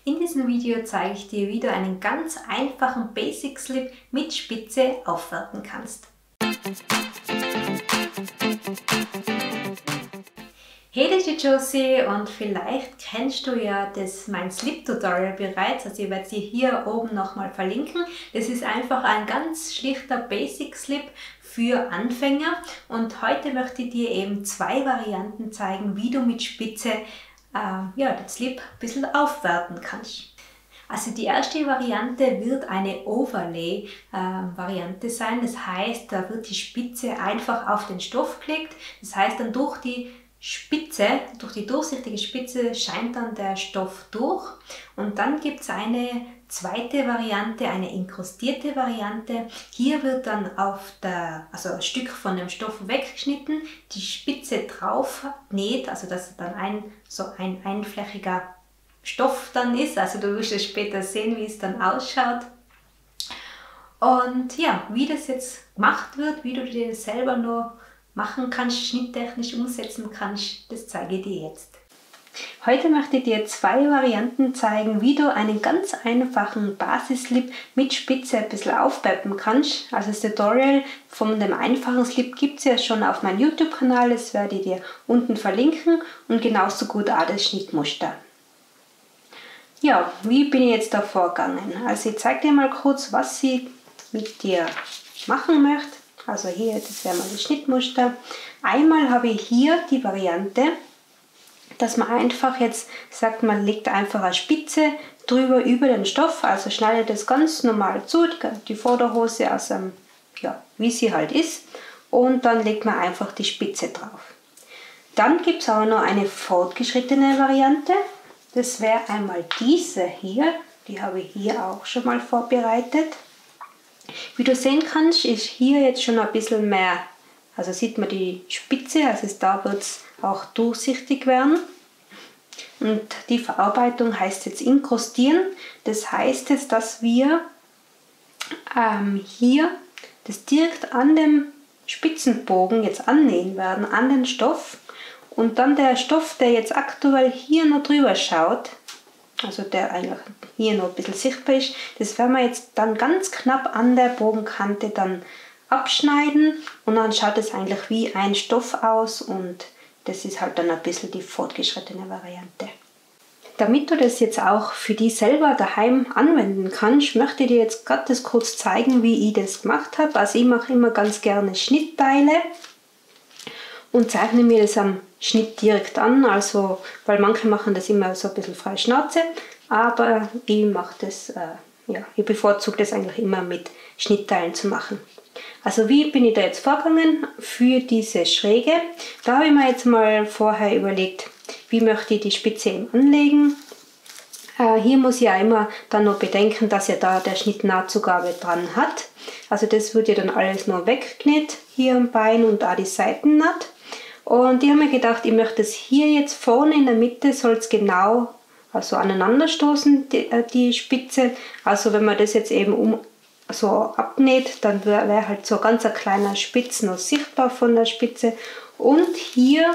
In diesem Video zeige ich dir, wie du einen ganz einfachen Basic Slip mit Spitze aufwerten kannst. Hey, das ist die Josie und vielleicht kennst du ja mein Slip-Tutorial bereits, also ich werde sie hier oben nochmal verlinken. Das ist einfach ein ganz schlichter Basic Slip für Anfänger und heute möchte ich dir eben zwei Varianten zeigen, wie du mit Spitze den Slip ein bisschen aufwerten kannst. Also die erste Variante wird eine Overlay-Variante sein, das heißt, da wird die Spitze einfach auf den Stoff gelegt, das heißt dann durch die durchsichtige Spitze scheint dann der Stoff durch und dann gibt es eine zweite Variante, eine inkrustierte Variante. Hier wird dann ein Stück von dem Stoff weggeschnitten, die Spitze drauf näht, also dass es dann ein einflächiger Stoff dann ist, also du wirst es später sehen, wie es dann ausschaut. Und ja, wie das jetzt gemacht wird, wie du dir das selber nur machen kannst, schnitttechnisch umsetzen kannst, das zeige ich dir jetzt. Heute möchte ich dir zwei Varianten zeigen, wie du einen ganz einfachen Basis-Slip mit Spitze ein bisschen aufpeppen kannst. Also das Tutorial von dem einfachen Slip gibt es ja schon auf meinem YouTube-Kanal, das werde ich dir unten verlinken und genauso gut auch das Schnittmuster. Ja, wie bin ich jetzt da vorgegangen? Also ich zeige dir mal kurz, was ich mit dir machen möchte. Also hier, das wäre mal das Schnittmuster. Einmal habe ich hier die Variante, dass man einfach jetzt sagt, man legt einfach eine Spitze drüber über den Stoff, also schneidet das ganz normal zu, die Vorderhose, also wie sie halt ist, und dann legt man einfach die Spitze drauf. Dann gibt es auch noch eine fortgeschrittene Variante, das wäre einmal diese hier, die habe ich hier auch schon mal vorbereitet. Wie du sehen kannst, ist hier jetzt schon ein bisschen mehr, also sieht man die Spitze, also da wird es auch durchsichtig werden. Und die Verarbeitung heißt jetzt inkrustieren. Das heißt jetzt, dass wir hier das direkt an dem Spitzenbogen jetzt annähen werden, an den Stoff. Und dann der Stoff, der jetzt aktuell hier noch drüber schaut, also der eigentlich hier noch ein bisschen sichtbar ist, das werden wir jetzt dann ganz knapp an der Bogenkante dann abschneiden und dann schaut es eigentlich wie ein Stoff aus und das ist halt dann ein bisschen die fortgeschrittene Variante. Damit du das jetzt auch für dich selber daheim anwenden kannst, möchte ich dir jetzt gerade das kurz zeigen, wie ich das gemacht habe. Also ich mache immer ganz gerne Schnittteile und zeichne mir das am Schnitt direkt an, also weil manche machen das immer so ein bisschen frei Schnauze, aber ich mache das, ich bevorzuge das eigentlich immer mit Schnittteilen zu machen. Also wie bin ich da jetzt vorgegangen für diese Schräge? Da habe ich mir jetzt mal vorher überlegt, wie möchte ich die Spitze eben anlegen. Hier muss ich ja immer dann noch bedenken, dass ja da der Schnitt Nahtzugabe dran hat. Also das wird ja dann alles noch weggenäht, hier am Bein und auch die Seitennaht. Und ich habe mir gedacht, ich möchte es hier jetzt vorne in der Mitte, soll es genau aneinander stoßen, die Spitze. Also wenn man das jetzt eben so abnäht, dann wäre halt so ganz ein kleiner Spitz noch sichtbar von der Spitze. Und hier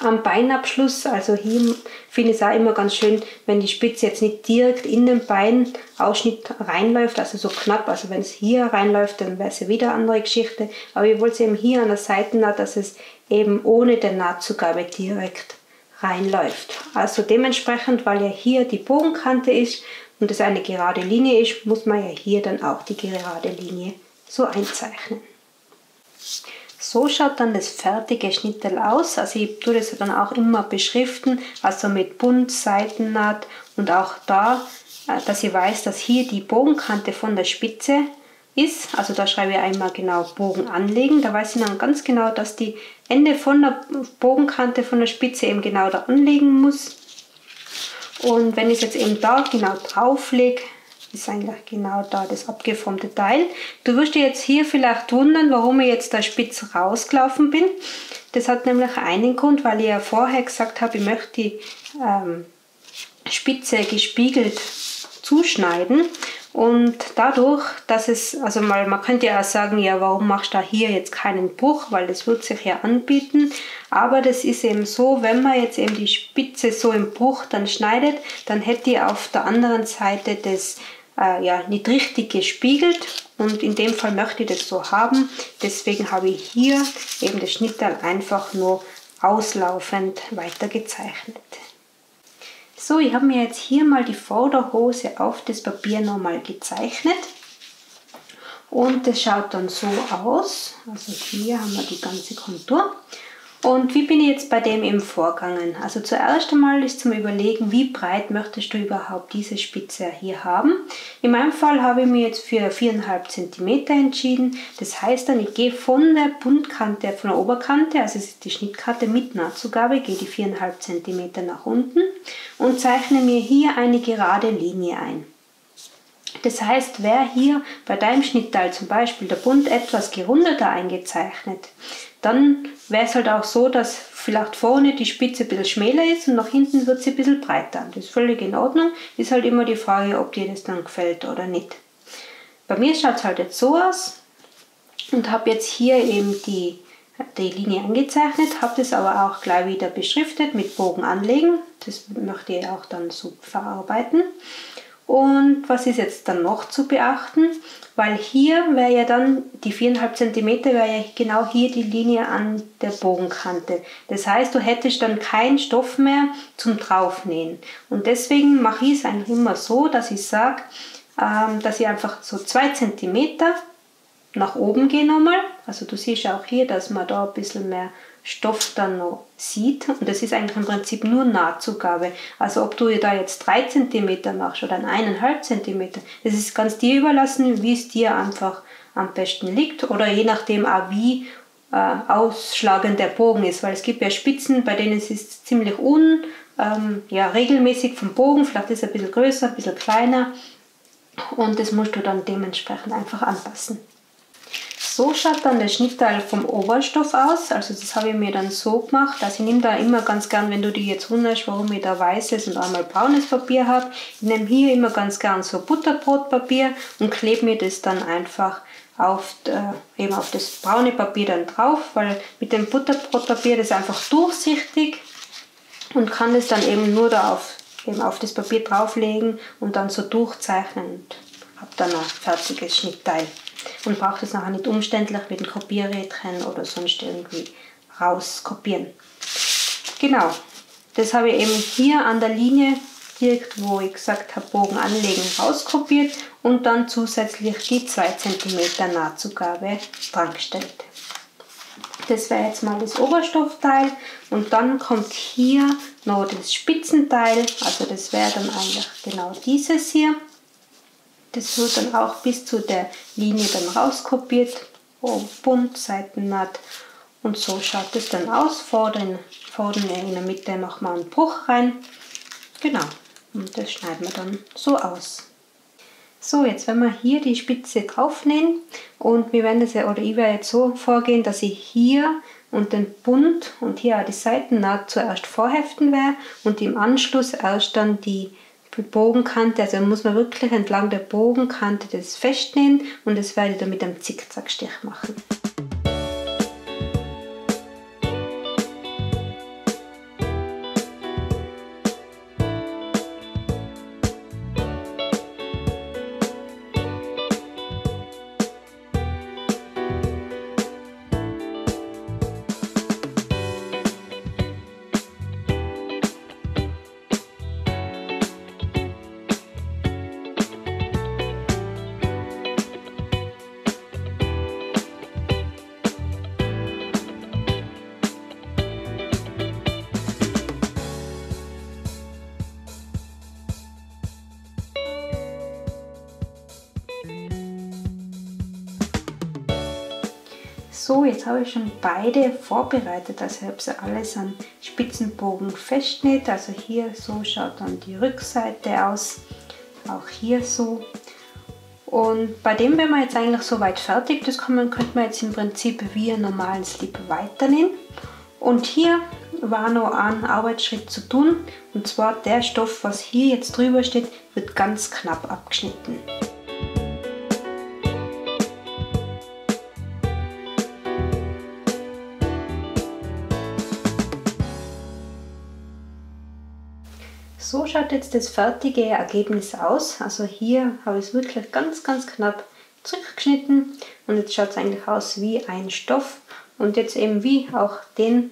am Beinabschluss, also hier finde ich es auch immer ganz schön, wenn die Spitze jetzt nicht direkt in den Beinausschnitt reinläuft, also so knapp, also wenn es hier reinläuft, dann wäre es ja wieder eine andere Geschichte, aber ich wollte es eben hier an der Seitennaht, dass es eben ohne die Nahtzugabe direkt reinläuft. Also dementsprechend, weil ja hier die Bogenkante ist und es eine gerade Linie ist, muss man ja hier dann auch die gerade Linie so einzeichnen. So schaut dann das fertige Schnittteil aus. Also ich tue das dann auch immer beschriften, also mit Bund, Seitennaht und auch da, dass ich weiß, dass hier die Bogenkante von der Spitze ist. Also da schreibe ich einmal genau Bogen anlegen. Da weiß ich dann ganz genau, dass die Ende von der Bogenkante von der Spitze eben genau da anlegen muss. Und wenn ich es jetzt eben da genau drauf lege, ist eigentlich genau da das abgeformte Teil. Du wirst dir jetzt hier vielleicht wundern, warum ich jetzt da spitz rausgelaufen bin. Das hat nämlich einen Grund, weil ich ja vorher gesagt habe, ich möchte die Spitze gespiegelt zuschneiden. Und dadurch, dass es, also man könnte ja auch sagen, ja, warum machst du da hier jetzt keinen Bruch, weil das wird sich ja anbieten. Aber das ist eben so, wenn man jetzt eben die Spitze so im Bruch dann schneidet, dann hätte die auf der anderen Seite das nicht richtig gespiegelt. Und in dem Fall möchte ich das so haben. Deswegen habe ich hier eben das Schnittteil einfach nur auslaufend weiter gezeichnet. So, ich habe mir jetzt hier mal die Vorderhose auf das Papier nochmal gezeichnet und das schaut dann so aus. Also hier haben wir die ganze Kontur. Und wie bin ich jetzt bei dem eben vorgegangen? Also zuerst einmal ist zum Überlegen, wie breit möchtest du überhaupt diese Spitze hier haben. In meinem Fall habe ich mich jetzt für 4,5 cm entschieden. Das heißt dann, ich gehe von der Bundkante, von der Oberkante, also es ist die Schnittkarte mit Nahtzugabe, gehe die 4,5 cm nach unten und zeichne mir hier eine gerade Linie ein. Das heißt, wäre hier bei deinem Schnittteil zum Beispiel der Bund etwas gerundeter eingezeichnet, dann wäre es halt auch so, dass vielleicht vorne die Spitze ein bisschen schmäler ist und nach hinten wird sie ein bisschen breiter. Das ist völlig in Ordnung. Ist halt immer die Frage, ob dir das dann gefällt oder nicht. Bei mir schaut es halt jetzt so aus und habe jetzt hier eben die Linie eingezeichnet, habe das aber auch gleich wieder beschriftet mit Bogen anlegen. Das möchte ich auch dann so verarbeiten. Und was ist jetzt dann noch zu beachten? Weil hier wäre ja dann, die 4,5 cm wäre ja genau hier die Linie an der Bogenkante. Das heißt, du hättest dann keinen Stoff mehr zum Draufnähen. Und deswegen mache ich es eigentlich immer so, dass ich sage, dass ich einfach so 2 cm nach oben gehe nochmal. Also du siehst auch hier, dass man da ein bisschen mehr Stoff dann noch sieht. Und das ist eigentlich im Prinzip nur Nahtzugabe. Also ob du da jetzt 3 cm machst oder 1,5 cm, das ist ganz dir überlassen, wie es dir einfach am besten liegt. Oder je nachdem auch wie ausschlagend der Bogen ist. Weil es gibt ja Spitzen, bei denen es ist ziemlich regelmäßig vom Bogen. Vielleicht ist es ein bisschen größer, ein bisschen kleiner. Und das musst du dann dementsprechend einfach anpassen. So schaut dann der Schnittteil vom Oberstoff aus. Also das habe ich mir dann so gemacht. Also ich nehme da immer ganz gern, wenn du dich jetzt wunderst, warum ich da weißes und einmal braunes Papier habe. Ich nehme hier immer ganz gern so Butterbrotpapier und klebe mir das dann einfach auf das braune Papier dann drauf, weil mit dem Butterbrotpapier das ist einfach durchsichtig und kann das dann eben nur da auf das Papier drauflegen und dann so durchzeichnen und habe dann ein fertiges Schnittteil. Und braucht es nachher nicht umständlich mit dem Kopierrädchen oder sonst irgendwie rauskopieren. Genau, das habe ich eben hier an der Linie, direkt wo ich gesagt habe, Bogen anlegen, rauskopiert und dann zusätzlich die 2 cm Nahtzugabe dran gestellt. Das wäre jetzt mal das Oberstoffteil und dann kommt hier noch das Spitzenteil, also das wäre dann eigentlich genau dieses hier. Das wird dann auch bis zu der Linie dann rauskopiert, bunt, Seitennaht und so schaut es dann aus. Vorne in der Mitte machen wir einen Bruch rein, genau, und das schneiden wir dann so aus. So, jetzt wenn wir hier die Spitze draufnähen und wir werden das ja, oder ich werde jetzt so vorgehen, dass ich hier und den Bund und hier auch die Seitennaht zuerst vorheften werde und im Anschluss erst dann die Bogenkante, also muss man wirklich entlang der Bogenkante das festnähen und das werde ich dann mit einem Zickzackstich machen. So, jetzt habe ich schon beide vorbereitet, also ich habe sie alles an Spitzenbogen festgenäht. Also hier so schaut dann die Rückseite aus, auch hier so. Und bei dem wären wir jetzt eigentlich soweit fertig. Das könnte man jetzt im Prinzip wie einen normalen Slip weiternähen. Und hier war noch ein Arbeitsschritt zu tun, und zwar der Stoff, was hier jetzt drüber steht, wird ganz knapp abgeschnitten. So schaut jetzt das fertige Ergebnis aus. Also hier habe ich es wirklich ganz knapp zurückgeschnitten und jetzt schaut es eigentlich aus wie ein Stoff. Und jetzt eben wie auch die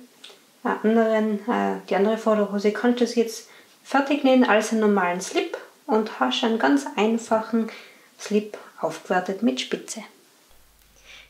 andere Vorderhose kannst du es jetzt fertig nähen als einen normalen Slip und hast einen ganz einfachen Slip aufgewertet mit Spitze.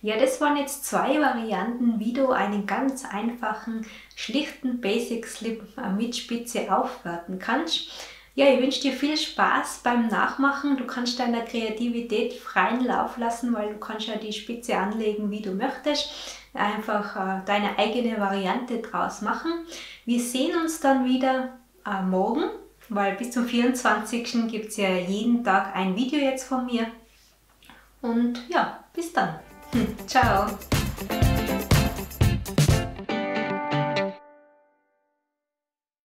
Ja, das waren jetzt 2 Varianten, wie du einen ganz einfachen, schlichten Basic Slip mit Spitze aufwerten kannst. Ja, ich wünsche dir viel Spaß beim Nachmachen. Du kannst deiner Kreativität freien Lauf lassen, weil du kannst ja die Spitze anlegen, wie du möchtest. Einfach deine eigene Variante draus machen. Wir sehen uns dann wieder morgen, weil bis zum 24. gibt es ja jeden Tag ein Video jetzt von mir. Und ja, bis dann. Ciao!